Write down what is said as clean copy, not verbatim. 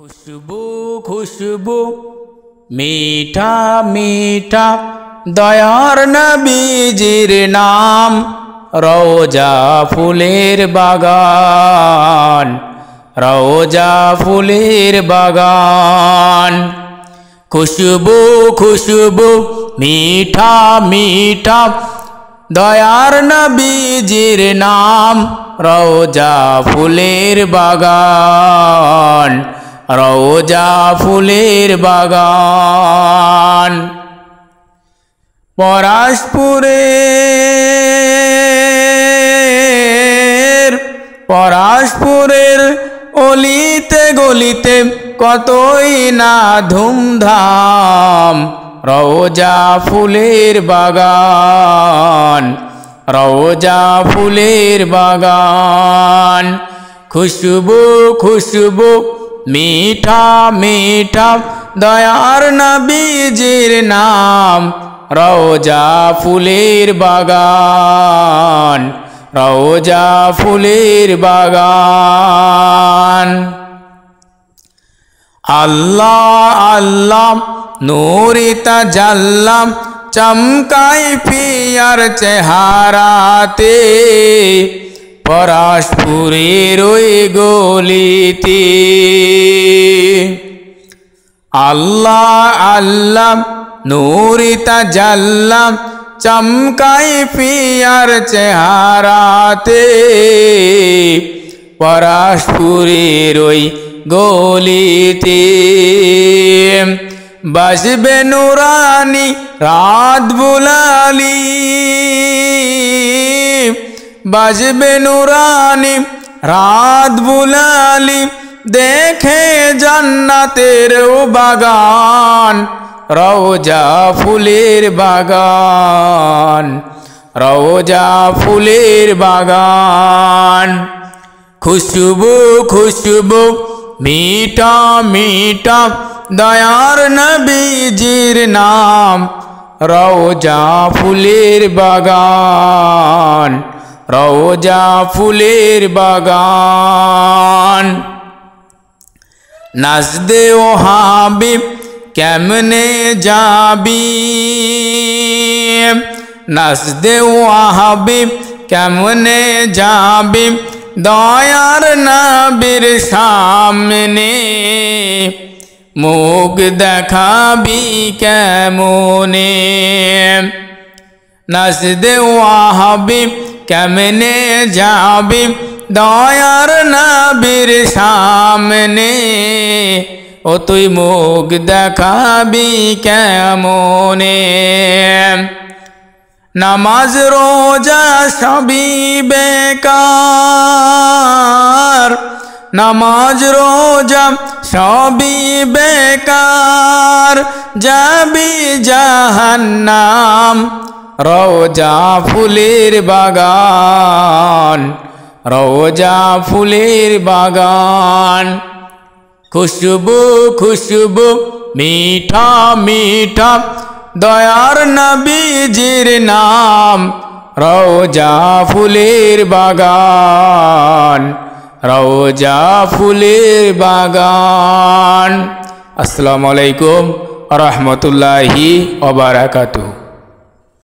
खुशबू खुशबू मीठा मीठा दयार नबीजिर नाम रोजा फुलेर बागान रोजा फुलेर बागान। खुशबू खुशबू मीठा मीठा दयार नबीजिर नाम रोजा फुलेर बागान रोजा फुलेर बागान। পরাশপুরের অলিতে গলিতে কতই না ধুমধাম রওজা ফুলের বাগান রওজা ফুলের বাগান। খুশবু খুশবু मीठा मीठा दयार नबीजिर नाम रोजा फुलेर बागान रोजा फुलेर बागान। अल्लाह अल्लाह नूरिता जल्ला चमकाई पियार चेहाराते পরাশপুরের ওই গলিতে। আল্লাহ আল্লাহ নূরিতা জাল্লা চমকাই পিয়ার চেহারাতে পরাশপুরের ওই গলিতে। বাজবে নুরানি রাত বুলালি বাজবে নুরানি রাত বুলালি দেখে জান্নাতের বাগান রওজা ফুলের বাগান রওজা ফুলের বাগান। খুশবু খুশবু मीठा मीठा दयार नबीजिर नाम रोजा फुलेर बागान रोजा फुलेर बागान। नाजदे ओ हाबिब केमने जाबी नाजदे ओ हाबिब केमने जाबी दयार नबीर सामने मुख देखाबी केमने। नाजदे ओ हाबिब কেমনে যাবি দয়ার নবীর সামনে ও তুই মুখ দেখাবি কেমনে। নামাজ রোজা সবই বেকার নামাজ রোজা সবই বেকার যাবি জাহান্নাম রওজা ফুলের বাগান রওজা ফুলের বাগান। খুশবু খুশবু मीठा मीठा दयार नबीजिर नाम রওজা ফুলের বাগান রওজা ফুলের বাগান। আসসালামু আলাইকুম ওয়া রাহমাতুল্লাহি ওয়া বারাকাতুহু।